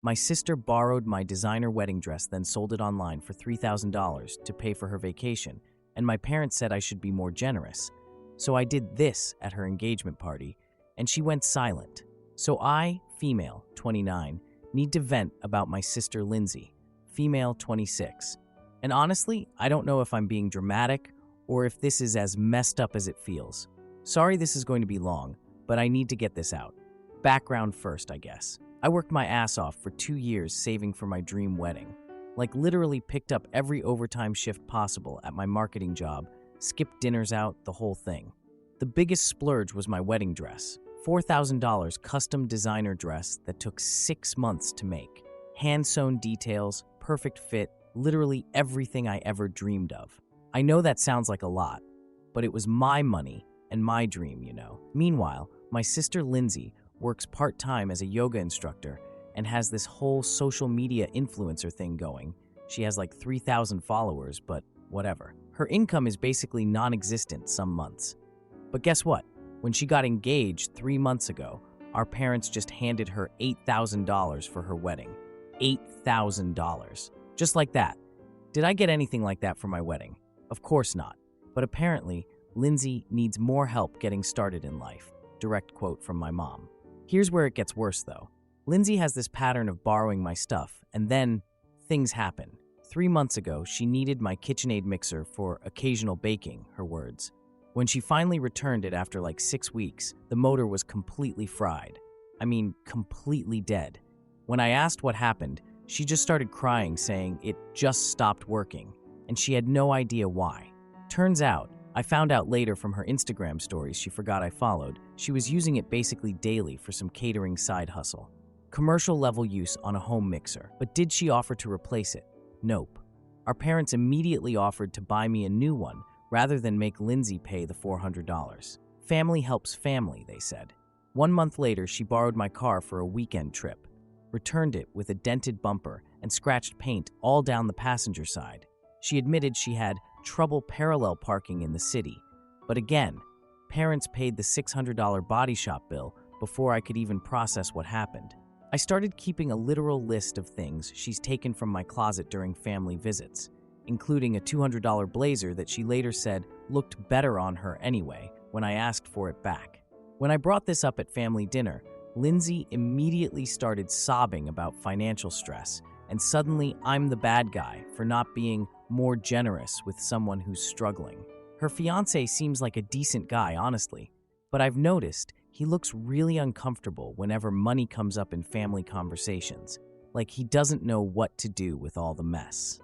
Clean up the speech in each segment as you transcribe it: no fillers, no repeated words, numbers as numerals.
My sister borrowed my designer wedding dress, then sold it online for $3,000 to pay for her vacation, and my parents said I should be more generous. So I did this at her engagement party, and she went silent. So I, female, 29, need to vent about my sister Lindsay, female, 26. And honestly, I don't know if I'm being dramatic or if this is as messed up as it feels. Sorry this is going to be long, but I need to get this out. Background first, I guess. I worked my ass off for 2 years saving for my dream wedding. Like literally picked up every overtime shift possible at my marketing job, skipped dinners out, the whole thing. The biggest splurge was my wedding dress. $4,000 custom designer dress that took 6 months to make. Hand-sewn details, perfect fit, literally everything I ever dreamed of. I know that sounds like a lot, but it was my money and my dream, you know. Meanwhile, my sister Lindsay works part-time as a yoga instructor and has this whole social media influencer thing going. She has like 3,000 followers, but whatever. Her income is basically non-existent some months. But guess what? When she got engaged 3 months ago, our parents just handed her $8,000 for her wedding. $8,000. Just like that. Did I get anything like that for my wedding? Of course not. But apparently, Lindsay needs more help getting started in life. Direct quote from my mom. Here's where it gets worse though. Lindsay has this pattern of borrowing my stuff, and then things happen. 3 months ago, she needed my KitchenAid mixer for occasional baking, her words. When she finally returned it after like 6 weeks, the motor was completely fried. I mean, completely dead. When I asked what happened, she just started crying, saying it just stopped working, and she had no idea why. Turns out, I found out later from her Instagram stories she forgot I followed, she was using it basically daily for some catering side hustle. Commercial level use on a home mixer. But did she offer to replace it? Nope. Our parents immediately offered to buy me a new one rather than make Lindsay pay the $400. Family helps family, they said. 1 month later, she borrowed my car for a weekend trip, returned it with a dented bumper and scratched paint all down the passenger side. She admitted she had trouble parallel parking in the city. But again, parents paid the $600 body shop bill before I could even process what happened. I started keeping a literal list of things she's taken from my closet during family visits, including a $200 blazer that she later said looked better on her anyway when I asked for it back. When I brought this up at family dinner, Lindsay immediately started sobbing about financial stress, and suddenly I'm the bad guy for not being more generous with someone who's struggling. Her fiancé seems like a decent guy, honestly, but I've noticed he looks really uncomfortable whenever money comes up in family conversations, like he doesn't know what to do with all the mess.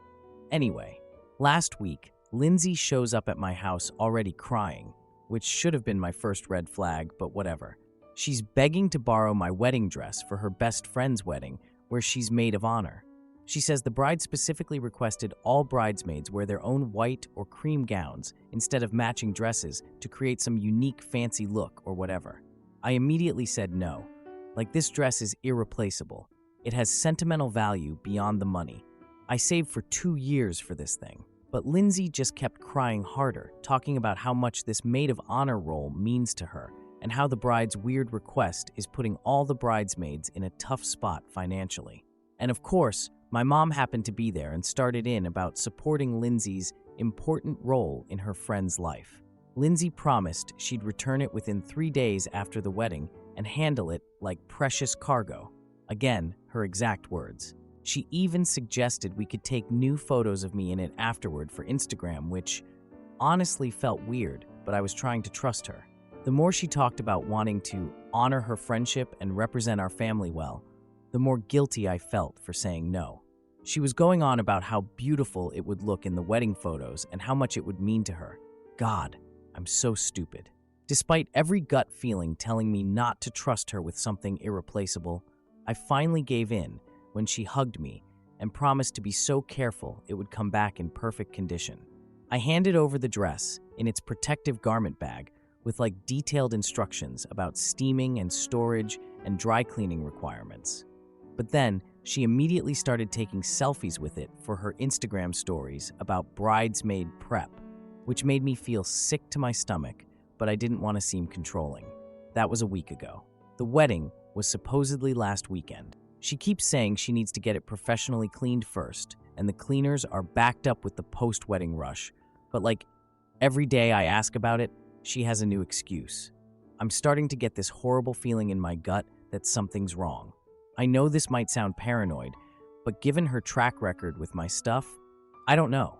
Anyway, last week, Lindsay shows up at my house already crying, which should have been my first red flag, but whatever. She's begging to borrow my wedding dress for her best friend's wedding, where she's maid of honor. She says the bride specifically requested all bridesmaids wear their own white or cream gowns instead of matching dresses to create some unique fancy look or whatever. I immediately said no. Like, this dress is irreplaceable. It has sentimental value beyond the money. I saved for 2 years for this thing. But Lindsay just kept crying harder, talking about how much this maid of honor role means to her and how the bride's weird request is putting all the bridesmaids in a tough spot financially. And of course, my mom happened to be there and started in about supporting Lindsay's important role in her friend's life. Lindsay promised she'd return it within 3 days after the wedding and handle it like precious cargo. Again, her exact words. She even suggested we could take new photos of me in it afterward for Instagram, which honestly felt weird, but I was trying to trust her. The more she talked about wanting to honor her friendship and represent our family well, the more guilty I felt for saying no. She was going on about how beautiful it would look in the wedding photos and how much it would mean to her. God, I'm so stupid. Despite every gut feeling telling me not to trust her with something irreplaceable, I finally gave in when she hugged me and promised to be so careful it would come back in perfect condition. I handed over the dress in its protective garment bag with detailed instructions about steaming and storage and dry cleaning requirements. But then she immediately started taking selfies with it for her Instagram stories about bridesmaid prep, which made me feel sick to my stomach, but I didn't want to seem controlling. That was a week ago. The wedding was supposedly last weekend. She keeps saying she needs to get it professionally cleaned first, and the cleaners are backed up with the post-wedding rush. But like, every day I ask about it, she has a new excuse. I'm starting to get this horrible feeling in my gut that something's wrong. I know this might sound paranoid, but given her track record with my stuff, I don't know.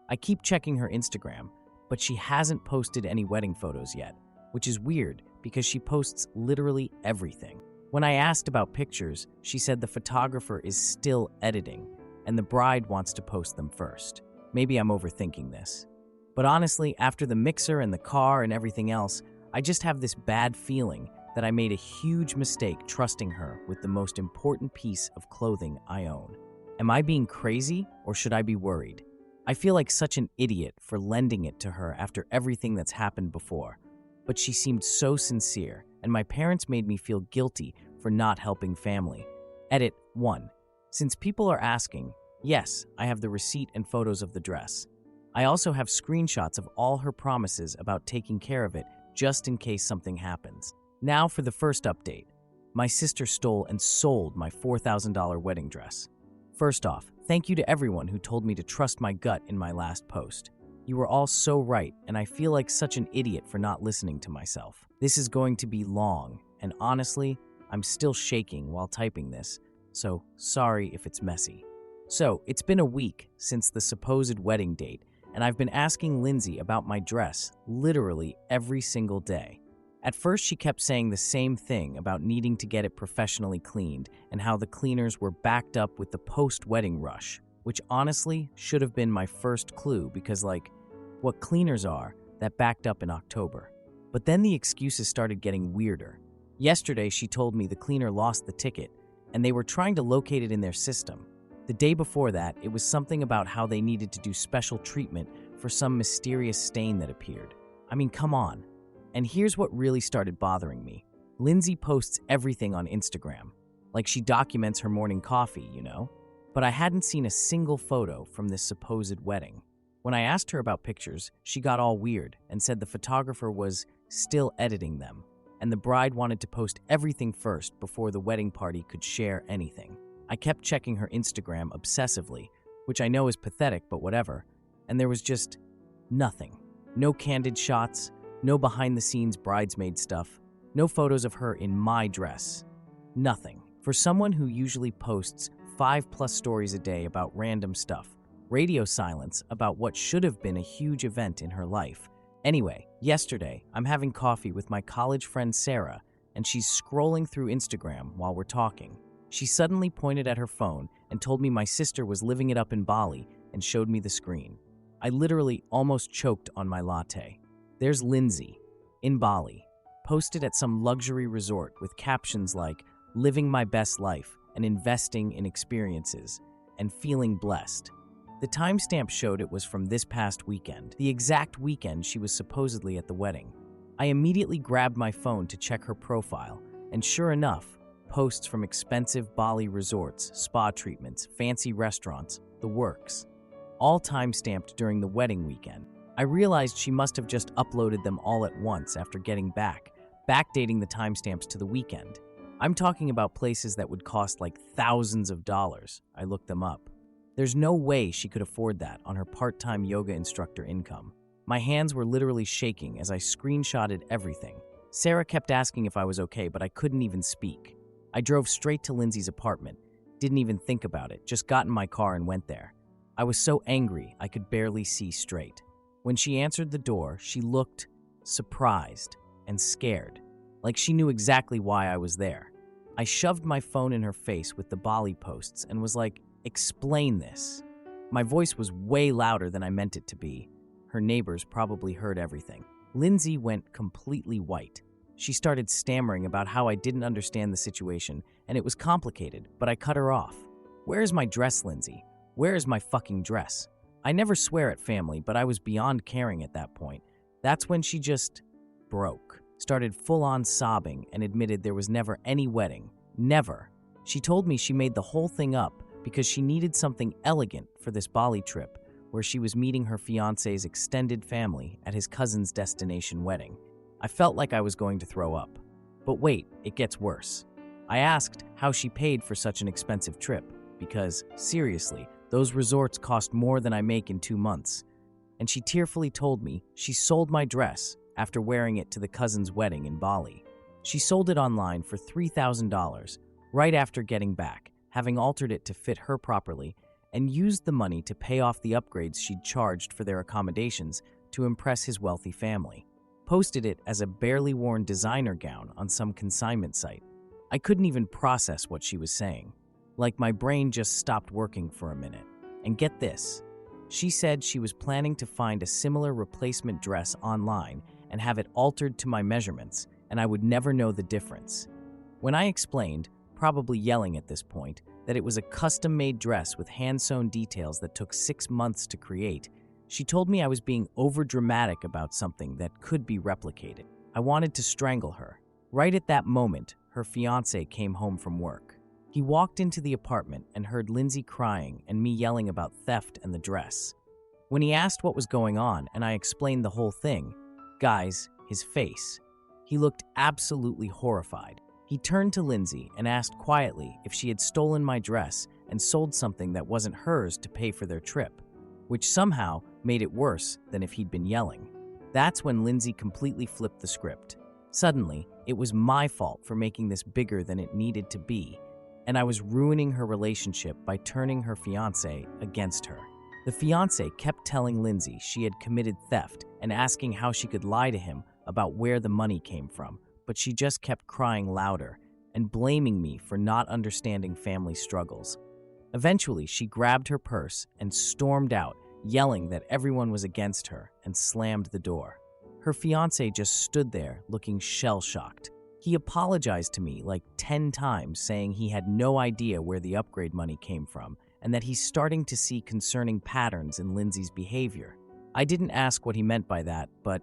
I keep checking her Instagram, but she hasn't posted any wedding photos yet, which is weird because she posts literally everything. When I asked about pictures, she said the photographer is still editing, and the bride wants to post them first. Maybe I'm overthinking this. But honestly, after the mixer and the car and everything else, I just have this bad feeling that I made a huge mistake trusting her with the most important piece of clothing I own. Am I being crazy, or should I be worried? I feel like such an idiot for lending it to her after everything that's happened before. But she seemed so sincere, and my parents made me feel guilty for not helping family. Edit 1. Since people are asking, yes, I have the receipt and photos of the dress. I also have screenshots of all her promises about taking care of it just in case something happens. Now for the first update. My sister stole and sold my $4,000 wedding dress. First off, thank you to everyone who told me to trust my gut in my last post. You were all so right, and I feel like such an idiot for not listening to myself. This is going to be long, and honestly, I'm still shaking while typing this, so sorry if it's messy. So, it's been a week since the supposed wedding date, and I've been asking Lindsay about my dress literally every single day. At first, she kept saying the same thing about needing to get it professionally cleaned and how the cleaners were backed up with the post-wedding rush, which honestly should have been my first clue because, what cleaners are that backed up in October. But then the excuses started getting weirder. Yesterday, she told me the cleaner lost the ticket and they were trying to locate it in their system. The day before that, it was something about how they needed to do special treatment for some mysterious stain that appeared. I mean, come on. And here's what really started bothering me. Lindsay posts everything on Instagram. Like she documents her morning coffee, you know? But I hadn't seen a single photo from this supposed wedding. When I asked her about pictures, she got all weird and said the photographer was still editing them, and the bride wanted to post everything first before the wedding party could share anything. I kept checking her Instagram obsessively, which I know is pathetic, but whatever, and there was just nothing. No candid shots, no behind-the-scenes bridesmaid stuff, no photos of her in my dress. Nothing. For someone who usually posts 5+ stories a day about random stuff, radio silence about what should have been a huge event in her life. Anyway, yesterday, I'm having coffee with my college friend Sarah, and she's scrolling through Instagram while we're talking. She suddenly pointed at her phone and told me my sister was living it up in Bali and showed me the screen. I literally almost choked on my latte. There's Lindsay, in Bali, posted at some luxury resort with captions like, living my best life and investing in experiences, and feeling blessed. The timestamp showed it was from this past weekend, the exact weekend she was supposedly at the wedding. I immediately grabbed my phone to check her profile, and sure enough, posts from expensive Bali resorts, spa treatments, fancy restaurants, the works. All timestamped during the wedding weekend. I realized she must have just uploaded them all at once after getting back, backdating the timestamps to the weekend. I'm talking about places that would cost like thousands of dollars. I looked them up. There's no way she could afford that on her part-time yoga instructor income. My hands were literally shaking as I screenshotted everything. Sarah kept asking if I was okay, but I couldn't even speak. I drove straight to Lindsay's apartment, didn't even think about it, just got in my car and went there. I was so angry I could barely see straight. When she answered the door, she looked surprised and scared, like she knew exactly why I was there. I shoved my phone in her face with the Bali posts and was like, "Explain this." My voice was way louder than I meant it to be. Her neighbors probably heard everything. Lindsay went completely white. She started stammering about how I didn't understand the situation, and it was complicated, but I cut her off. "Where is my dress, Lindsay? Where is my fucking dress?" I never swear at family, but I was beyond caring at that point. That's when she just broke, started full-on sobbing, and admitted there was never any wedding. Never. She told me she made the whole thing up because she needed something elegant for this Bali trip, where she was meeting her fiancé's extended family at his cousin's destination wedding. I felt like I was going to throw up. But wait, it gets worse. I asked how she paid for such an expensive trip, because, seriously, those resorts cost more than I make in 2 months. And she tearfully told me she sold my dress after wearing it to the cousin's wedding in Bali. She sold it online for $3,000 right after getting back, having altered it to fit her properly, and used the money to pay off the upgrades she'd charged for their accommodations to impress his wealthy family. Posted it as a barely worn designer gown on some consignment site. I couldn't even process what she was saying. Like my brain just stopped working for a minute. And get this, she said she was planning to find a similar replacement dress online and have it altered to my measurements, and I would never know the difference. When I explained, probably yelling at this point, that it was a custom-made dress with hand-sewn details that took 6 months to create, she told me I was being over-dramatic about something that could be replicated. I wanted to strangle her. Right at that moment, her fiancé came home from work. He walked into the apartment and heard Lindsay crying and me yelling about theft and the dress. When he asked what was going on and I explained the whole thing, guys, his face. He looked absolutely horrified. He turned to Lindsay and asked quietly if she had stolen my dress and sold something that wasn't hers to pay for their trip, which somehow made it worse than if he'd been yelling. That's when Lindsay completely flipped the script. Suddenly, it was my fault for making this bigger than it needed to be, and I was ruining her relationship by turning her fiancé against her. The fiancé kept telling Lindsay she had committed theft and asking how she could lie to him about where the money came from, but she just kept crying louder and blaming me for not understanding family struggles. Eventually, she grabbed her purse and stormed out, yelling that everyone was against her, and slammed the door. Her fiancé just stood there looking shell-shocked. He apologized to me like 10 times, saying he had no idea where the upgrade money came from and that he's starting to see concerning patterns in Lindsay's behavior. I didn't ask what he meant by that, but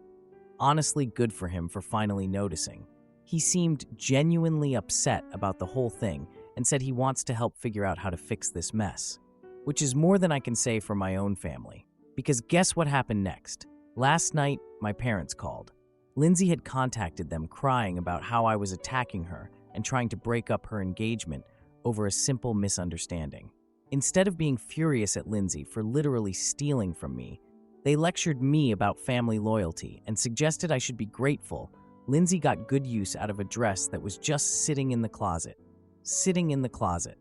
honestly, good for him for finally noticing. He seemed genuinely upset about the whole thing and said he wants to help figure out how to fix this mess, which is more than I can say for my own family. Because guess what happened next? Last night, my parents called. Lindsay had contacted them crying about how I was attacking her and trying to break up her engagement over a simple misunderstanding. Instead of being furious at Lindsay for literally stealing from me, they lectured me about family loyalty and suggested I should be grateful Lindsay got good use out of a dress that was just sitting in the closet. Sitting in the closet.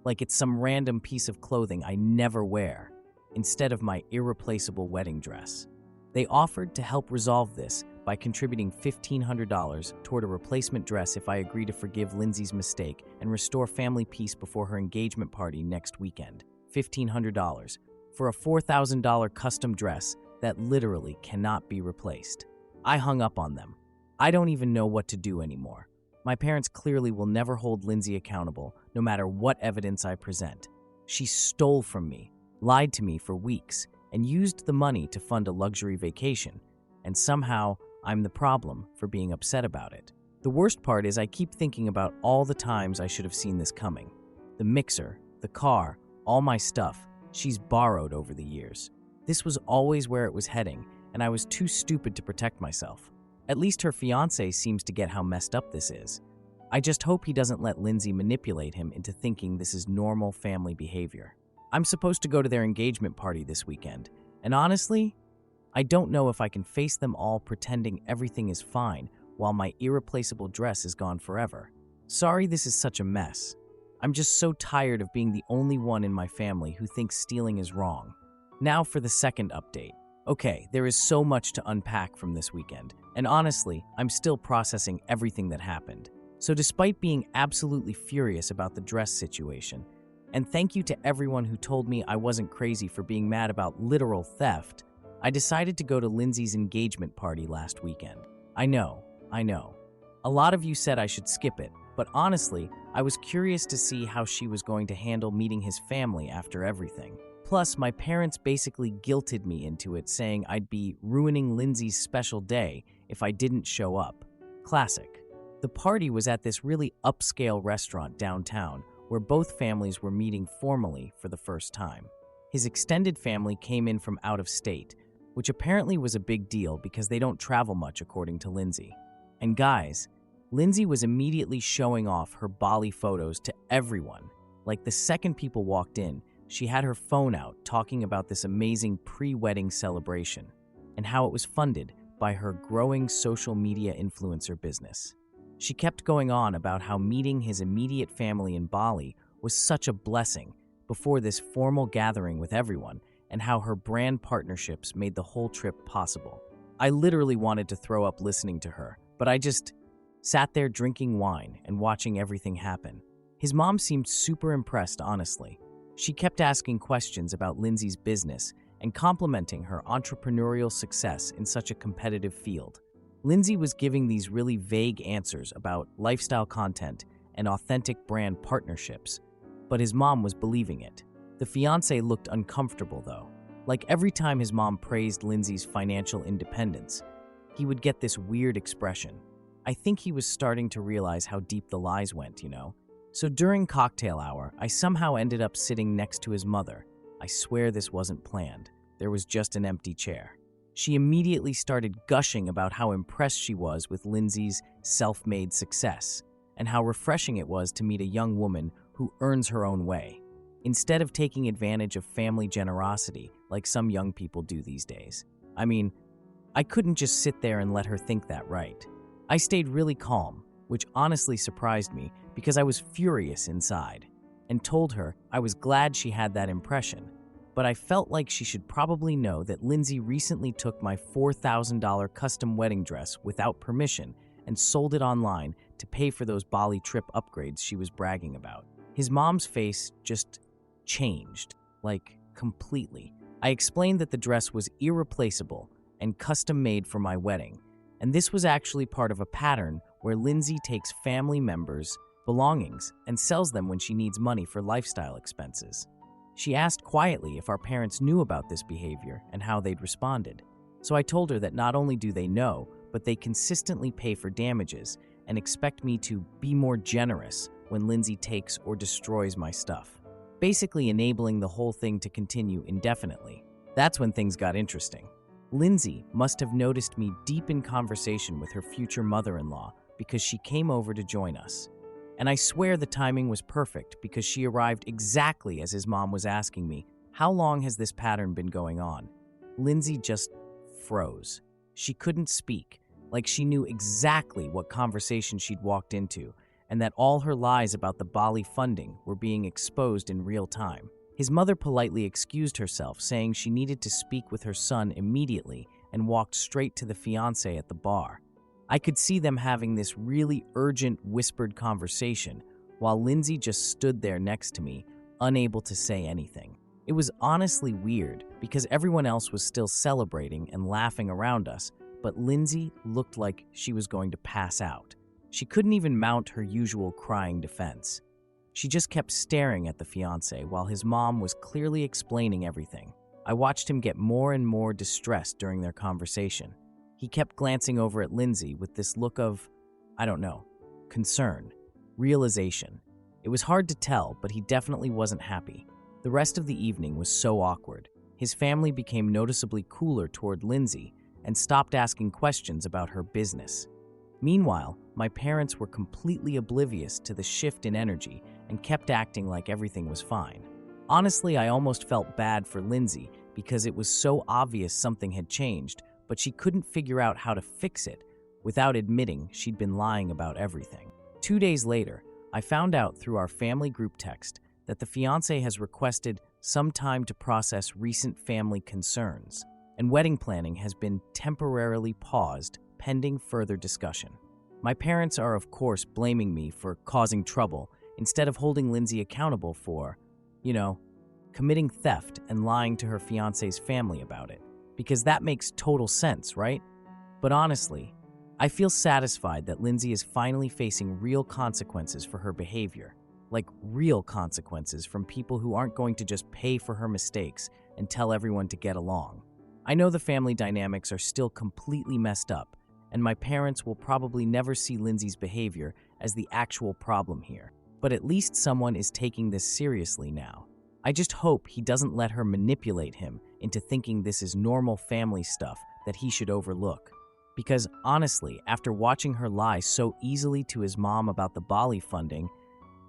Like it's some random piece of clothing I never wear, instead of my irreplaceable wedding dress. They offered to help resolve this by contributing $1,500 toward a replacement dress if I agree to forgive Lindsay's mistake and restore family peace before her engagement party next weekend. $1,500 for a $4,000 custom dress that literally cannot be replaced. I hung up on them. I don't even know what to do anymore. My parents clearly will never hold Lindsay accountable, no matter what evidence I present. She stole from me, lied to me for weeks, and used the money to fund a luxury vacation, and somehow I'm the problem for being upset about it. The worst part is I keep thinking about all the times I should have seen this coming. The mixer, the car, all my stuff, she's borrowed over the years. This was always where it was heading, and I was too stupid to protect myself. At least her fiancé seems to get how messed up this is. I just hope he doesn't let Lindsay manipulate him into thinking this is normal family behavior. I'm supposed to go to their engagement party this weekend, and honestly, I don't know if I can face them all pretending everything is fine while my irreplaceable dress is gone forever. Sorry this is such a mess. I'm just so tired of being the only one in my family who thinks stealing is wrong. Now for the second update. Okay, there is so much to unpack from this weekend, and honestly, I'm still processing everything that happened. So despite being absolutely furious about the dress situation, and thank you to everyone who told me I wasn't crazy for being mad about literal theft, I decided to go to Lindsay's engagement party last weekend. I know. A lot of you said I should skip it, but honestly, I was curious to see how she was going to handle meeting his family after everything. Plus, my parents basically guilted me into it, saying I'd be ruining Lindsay's special day if I didn't show up. Classic. The party was at this really upscale restaurant downtown, where both families were meeting formally for the first time. His extended family came in from out of state, which apparently was a big deal because they don't travel much according to Lindsay. And guys, Lindsay was immediately showing off her Bali photos to everyone. Like the second people walked in, she had her phone out talking about this amazing pre-wedding celebration and how it was funded by her growing social media influencer business. She kept going on about how meeting his immediate family in Bali was such a blessing before this formal gathering with everyone, and how her brand partnerships made the whole trip possible. I literally wanted to throw up listening to her, but I just sat there drinking wine and watching everything happen. His mom seemed super impressed, honestly. She kept asking questions about Lindsay's business and complimenting her entrepreneurial success in such a competitive field. Lindsay was giving these really vague answers about lifestyle content and authentic brand partnerships, but his mom was believing it. The fiancé looked uncomfortable, though. Like every time his mom praised Lindsay's financial independence, he would get this weird expression. I think he was starting to realize how deep the lies went, you know? So during cocktail hour, I somehow ended up sitting next to his mother. I swear this wasn't planned. There was just an empty chair. She immediately started gushing about how impressed she was with Lindsay's self-made success and how refreshing it was to meet a young woman who earns her own way, instead of taking advantage of family generosity like some young people do these days. I mean, I couldn't just sit there and let her think that, right? I stayed really calm, which honestly surprised me because I was furious inside, and told her I was glad she had that impression, but I felt like she should probably know that Lindsay recently took my $4,000 custom wedding dress without permission and sold it online to pay for those Bali trip upgrades she was bragging about. His mom's face just changed, like completely. I explained that the dress was irreplaceable and custom made for my wedding, and this was actually part of a pattern where Lindsay takes family members' belongings and sells them when she needs money for lifestyle expenses. She asked quietly if our parents knew about this behavior and how they'd responded. So I told her that not only do they know, but they consistently pay for damages and expect me to be more generous when Lindsay takes or destroys my stuff, basically enabling the whole thing to continue indefinitely. That's when things got interesting. Lindsay must have noticed me deep in conversation with her future mother-in-law because she came over to join us. And I swear the timing was perfect because she arrived exactly as his mom was asking me, "How long has this pattern been going on?" Lindsay just froze. She couldn't speak, like she knew exactly what conversation she'd walked into, and that all her lies about the Bali funding were being exposed in real time. His mother politely excused herself, saying she needed to speak with her son immediately, and walked straight to the fiancé at the bar. I could see them having this really urgent whispered conversation while Lindsay just stood there next to me, unable to say anything. It was honestly weird because everyone else was still celebrating and laughing around us, but Lindsay looked like she was going to pass out. She couldn't even mount her usual crying defense. She just kept staring at the fiancé while his mom was clearly explaining everything. I watched him get more and more distressed during their conversation. He kept glancing over at Lindsay with this look of, I don't know, concern, realization. It was hard to tell, but he definitely wasn't happy. The rest of the evening was so awkward. His family became noticeably cooler toward Lindsay and stopped asking questions about her business. Meanwhile, my parents were completely oblivious to the shift in energy and kept acting like everything was fine. Honestly, I almost felt bad for Lindsay because it was so obvious something had changed, but she couldn't figure out how to fix it without admitting she'd been lying about everything. 2 days later, I found out through our family group text that the fiancé has requested some time to process recent family concerns, and wedding planning has been temporarily paused pending further discussion. My parents are, of course, blaming me for causing trouble instead of holding Lindsay accountable for, committing theft and lying to her fiancé's family about it. Because that makes total sense, right? But honestly, I feel satisfied that Lindsay is finally facing real consequences for her behavior. Like real consequences from people who aren't going to just pay for her mistakes and tell everyone to get along. I know the family dynamics are still completely messed up, and my parents will probably never see Lindsay's behavior as the actual problem here. But at least someone is taking this seriously now. I just hope he doesn't let her manipulate him into thinking this is normal family stuff that he should overlook. Because honestly, after watching her lie so easily to his mom about the Bali funding,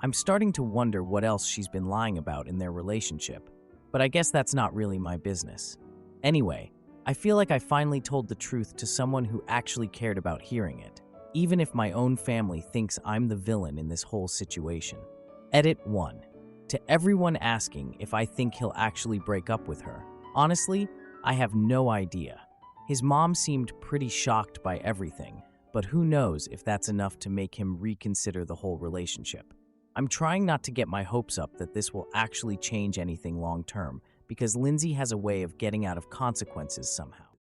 I'm starting to wonder what else she's been lying about in their relationship. But I guess that's not really my business. Anyway, I feel like I finally told the truth to someone who actually cared about hearing it, even if my own family thinks I'm the villain in this whole situation. Edit 1. To everyone asking if I think he'll actually break up with her, honestly, I have no idea. His mom seemed pretty shocked by everything, but who knows if that's enough to make him reconsider the whole relationship. I'm trying not to get my hopes up that this will actually change anything long term, because Lindsay has a way of getting out of consequences somehow.